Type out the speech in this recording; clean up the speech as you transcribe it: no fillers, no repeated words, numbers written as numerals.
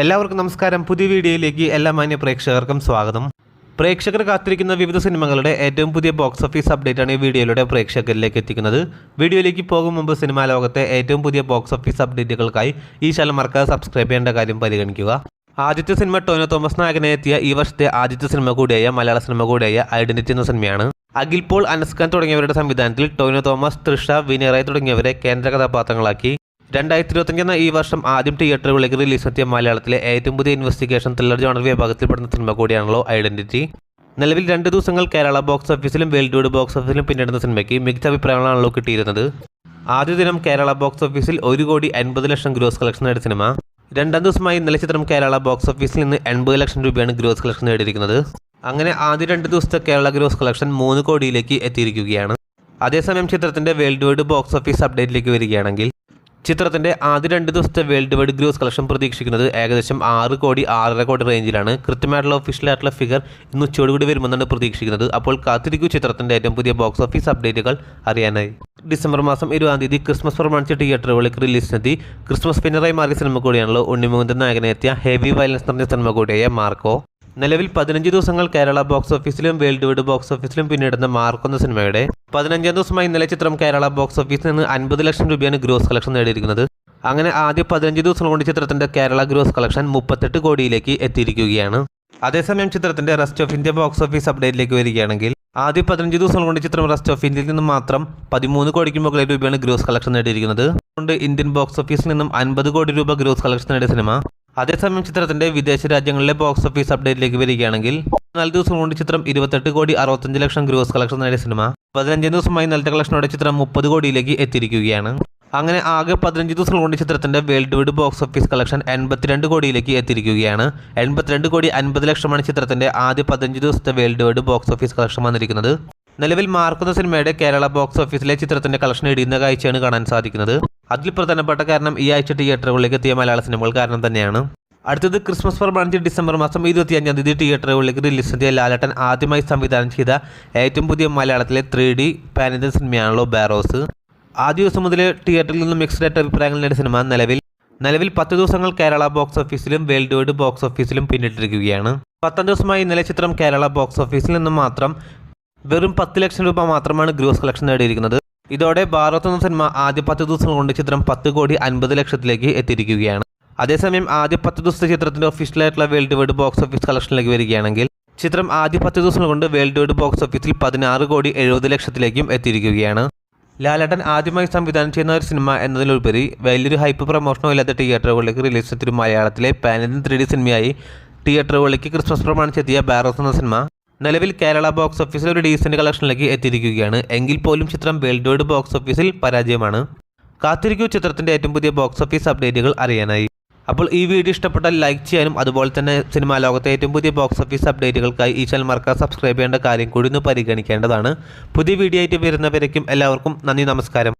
എല്ലാവർക്കും നമസ്കാരം. പുതിയ വീഡിയോയിലേക്ക് എല്ലാ മാന്യ പ്രേക്ഷകർക്കും സ്വാഗതം. പ്രേക്ഷകർ കാത്തിരിക്കുന്ന വിവിധ സിനിമകളുടെ ഏറ്റവും പുതിയ ബോക്സ് ഓഫീസ് അപ്ഡേറ്റാണ് ഈ വീഡിയോയിലൂടെ പ്രേക്ഷകരിലേക്ക് എത്തിക്കുന്നത്. വീഡിയോയിലേക്ക് പോകും മുമ്പ് സിനിമാ ലോകത്തെ ഏറ്റവും പുതിയ ബോക്സ് ഓഫീസ് അപ്ഡേറ്റുകൾക്കായി ഈ ചാനൽ മറക്കാതെ സബ്സ്ക്രൈബ് ചെയ്യേണ്ട കാര്യം പരിഗണിക്കുക. ആദ്യത്തെ സിനിമ ടോവിനോ തോമസ് നായകനെ എത്തിയ ഈ വർഷത്തെ ആദ്യത്തെ സിനിമ കൂടിയായ മലയാള സിനിമ കൂടിയായ ഐഡന്റിറ്റി എന്ന സിനിമയാണ്. അഖിൽ പോൾ, അനസ് ഖാൻ തുടങ്ങിയവരുടെ സംവിധാനത്തിൽ ടോവിനോ തോമസ്, തൃഷ, വിനയ് റായ് തുടങ്ങിയവരെ കേന്ദ്ര കഥാപാത്രങ്ങളാക്കി 2025 എന്ന ഈ വർഷം ആദ്യം തിയേറ്ററുകളിലേക്ക് റിലീസെത്തിയ മലയാളത്തിലെ ഏറ്റവും പുതിയ ഇൻവെസ്റ്റിഗേഷൻ ത്രില്ലർ ജോണർ വിഭാഗത്തിൽപ്പെടുന്ന സിനിമ കൂടിയാണല്ലോ ഐഡന്റിറ്റി. നിലവിൽ 2 ദിവസങ്ങൾ കേരള ബോക്സ് ഓഫീസിലും വേൾഡ് വൈഡ് ബോക്സ് ഓഫീസിലും പിന്നിടുന്ന സിനിമയ്ക്ക് മികച്ച അഭിപ്രായങ്ങളാണല്ലോ കിട്ടിയിരുന്നത്. ആദ്യ ദിനം കേരള ബോക്സ് ഓഫീസിൽ 1,50,00,000 ഗ്രോസ് കളക്ഷൻ നേടിയ സിനിമ. രണ്ടാം ദിവസമായി ഇന്നലെ ചിത്രം കേരള ബോക്സ് ഓഫീസിൽ നിന്ന് 80 ലക്ഷം രൂപയാണ് ഗ്രോസ് കളക്ഷൻ നേടിയിരിക്കുന്നത്. അങ്ങനെ ആദ്യ 2 ദിവസത്തെ കേരള ഗ്രോസ് കളക്ഷൻ 3 കോടിയിലേക്ക് എത്തിയിരിക്കുകയാണ്. അതേസമയം ചിത്രത്തിന്റെ വേൾഡ് വൈഡ് ബോക്സ് ഓഫീസ് അപ്ഡേറ്റിലേക്ക് വരികയാണെങ്കിൽ ചിത്രത്തിന്റെ ആദ്യ 2 ദിവസത്തെ വേൾഡ് വൈഡ് ഗ്രോസ് കളക്ഷൻ പ്രതീക്ഷിക്കുന്നത് ഏകദേശം 6 കോടി 6.5 കോടി റേഞ്ചിലാണ്. കൃത്യമായിട്ടുള്ള ഒഫീഷ്യലായിട്ടുള്ള ഫിഗർ ഇന്ന് ഉച്ചയോടുകൂടി വരുമെന്നാണ് പ്രതീക്ഷിക്കുന്നത്. അപ്പോൾ കാത്തിരിക്കൂ ചിത്രത്തിന്റെ ഏറ്റവും പുതിയ ബോക്സ് ഓഫീസ് അപ്ഡേറ്റുകൾ അറിയാനായി. ഡിസംബർ മാസം 20-ാം തീയതി ക്രിസ്മസ് പ്രമാണിച്ച് തിയേറ്ററുകളിലേക്ക് റിലീസിനെത്തി ക്രിസ്മസ് പിന്നറായി മാറിയ സിനിമ കൂടിയാണല്ലോ ഉണ്ണിമുകുന്ദൻ നായകനെ എത്തിയ ഹെവി വയലൻസ് നിറഞ്ഞ സിനിമ കൂടിയായ മാർക്കോ. നിലവിൽ 15 ദിവസങ്ങൾ കേരള ബോക്സ് ഓഫീസിലും വേൾഡ് വൈഡ് ബോക്സ് ഓഫീസിലും പിന്നിടുന്ന മാർക്കോ എന്ന സിനിമയുടെ 15ാം ദിവസമായി ഇന്നലെ ചിത്രം കേരള ബോക്സ് ഓഫീസിൽ നിന്ന് 50 ലക്ഷം രൂപയാണ് ഗ്രോസ് കളക്ഷൻ നേടിയിരിക്കുന്നത്. അങ്ങനെ ആദ്യ 15 ദിവസം കൊണ്ട് ചിത്രത്തിന്റെ കേരള ഗ്രോസ് കളക്ഷൻ 38 കോടിയിലേക്ക് എത്തിയിരിക്കുകയാണ്. അതേസമയം ചിത്രത്തിന്റെ rest of India box office അപ്ഡേറ്റിലേക്ക് വരികയാണെങ്കിൽ ആദ്യ 15 ദിവസം കൊണ്ട് ചിത്രം റെസ്റ്റ് ഓഫ് ഇന്ത്യയിൽ നിന്നും മാത്രം 13 കോടിക്ക് മുകളിൽ രൂപയാണ് ഗ്രോസ് കളക്ഷൻ നേടിയിരിക്കുന്നത്. അതുകൊണ്ട് ഇന്ത്യൻ ബോക്സ് ഓഫീസിൽ നിന്നും 50 കോടി രൂപ ഗ്രോസ് കളക്ഷൻ നേടിയ സിനിമ. അതേസമയം ചിത്രത്തിന്റെ വിദേശ രാജ്യങ്ങളിലെ ബോക്സ് ഓഫീസ് അപ്ഡേറ്റിലേക്ക് വരികയാണെങ്കിൽ 4 ദിവസം കൊണ്ട് ചിത്രം 28 കോടി 65 ലക്ഷം ഗ്രോസ് കളക്ഷൻ നേടിയ സിനിമ. 15 ദിവസമായി ഇന്നലത്തെ കളക്ഷനോടെ ചിത്രം 30 കോടിയിലേക്ക് എത്തിയിരിക്കുകയാണ്. അങ്ങനെ ആകെ 15 ദിവസം കൊണ്ട് ചിത്രത്തിന്റെ world wide box office collection 82 കോടിയിലേക്ക് എത്തിയിരിക്കുകയാണ്. 82 കോടി 50 ലക്ഷമാണ് ചിത്രത്തിന്റെ ആദ്യ 15 ദിവസത്തെ world wide box office collection വന്നിരിക്കുന്നത്. നിലവിൽ മാർക്കുന്ന സിനിമയുടെ കേരള ബോക്സ് ഓഫീസിലെ ചിത്രത്തിന്റെ കളക്ഷൻ ഇടിയുന്ന കാഴ്ചയാണ് കാണാൻ സാധിക്കുന്നത്. അതിൽ പ്രധാനപ്പെട്ട കാരണം ഈ ആഴ്ച തിയേറ്ററുകളിലേക്ക് എത്തിയ മലയാള സിനിമകൾ കാരണം തന്നെയാണ്. അടുത്തത് ക്രിസ്മസ് പ്രമാണിച്ച് ഡിസംബർ മാസം 25-ാം തീയതി തിയേറ്ററുകളിലേക്ക് റിലീസെത്തിയ ലാലേട്ടൻ ആദ്യമായി സംവിധാനം ചെയ്ത ഏറ്റവും പുതിയ മലയാളത്തിലെ 3D പാൻ ഇന്ത്യൻ സിനിമയാണല്ലോ ബാരോസ്. ആദ്യ ദിവസം മുതൽ തിയേറ്ററിൽ നിന്നും മിക്സ്ഡ് ആയിട്ട് അഭിപ്രായങ്ങൾ നേടിയ സിനിമ നിലവിൽ 10 ദിവസങ്ങൾ കേരള ബോക്സ് ഓഫീസിലും വേൾഡ് വൈഡ് ബോക്സ് ഓഫീസിലും പിന്നിട്ടിരിക്കുകയാണ്. 10ാം ദിവസമായി ഇന്നലെ ചിത്രം കേരള ബോക്സ് ഓഫീസിൽ നിന്നും മാത്രം വെറും 10 ലക്ഷം രൂപ മാത്രമാണ് ഗ്രോസ് കളക്ഷൻ നേടിയിരിക്കുന്നത്. ഇതോടെ ഭാരത് എന്ന സിനിമ ആദ്യ 10 ദിവസം കൊണ്ട് ചിത്രം 10 കോടി 50 ലക്ഷത്തിലേക്ക് എത്തിയിരിക്കുകയാണ്. അതേസമയം ആദ്യ 10 ദിവസത്തെ ചിത്രത്തിന്റെ ഒഫീഷ്യലായിട്ടുള്ള വേൾഡ് വൈഡ് ബോക്സ് ഓഫീസ് കളക്ഷനിലേക്ക് വരികയാണെങ്കിൽ ചിത്രം ആദ്യ 10 ദിവസം കൊണ്ട് വേൾഡ് വൈഡ് ബോക്സ് ഓഫീസിൽ 16 കോടി 70 ലക്ഷത്തിലേക്കും എത്തിയിരിക്കുകയാണ്. ലാലേട്ടൻ ആദ്യമായി സംവിധാനം ചെയ്യുന്ന ഒരു സിനിമ എന്നതിലുപരി വലിയൊരു ഹൈപ്പ് പ്രമോഷനോ ഇല്ലാത്ത തിയേറ്ററുകളിലേക്ക് റിലീസ് ചെയ്തൊരു മലയാളത്തിലെ പാൻ ഇന്ത്യൻ 3D സിനിമയായി തിയേറ്ററുകളിലേക്ക് ക്രിസ്മസ് പ്രമാണിച്ചെത്തിയ ബാരോസ് എന്ന സിനിമ നിലവിൽ കേരള ബോക്സ് ഓഫീസിൽ ഒരു ഡീസന്റ് കളക്ഷനിലേക്ക് എത്തിയിരിക്കുകയാണ്. എങ്കിൽ പോലും ചിത്രം വേൾഡ് വൈഡ് ബോക്സ് ഓഫീസിൽ പരാജയമാണ്. കാത്തിരിക്കൂ ചിത്രത്തിന്റെ ഏറ്റവും പുതിയ ബോക്സ് ഓഫീസ് അപ്ഡേറ്റുകൾ അറിയാനായി. അപ്പോൾ ഈ വീഡിയോ ഇഷ്ടപ്പെട്ടാൽ ലൈക്ക് ചെയ്യാനും അതുപോലെ തന്നെ സിനിമാ ലോകത്തെ ഏറ്റവും പുതിയ ബോക്സ് ഓഫീസ് അപ്ഡേറ്റുകൾക്കായി ഈ ചാനൽ മറക്കാതെ സബ്സ്ക്രൈബ് ചെയ്യേണ്ട കാര്യം കൂടി ഒന്ന് പരിഗണിക്കേണ്ടതാണ്. പുതിയ വീഡിയോ ആയിട്ട് വരുന്നവരേക്കും എല്ലാവർക്കും നന്ദി, നമസ്കാരം.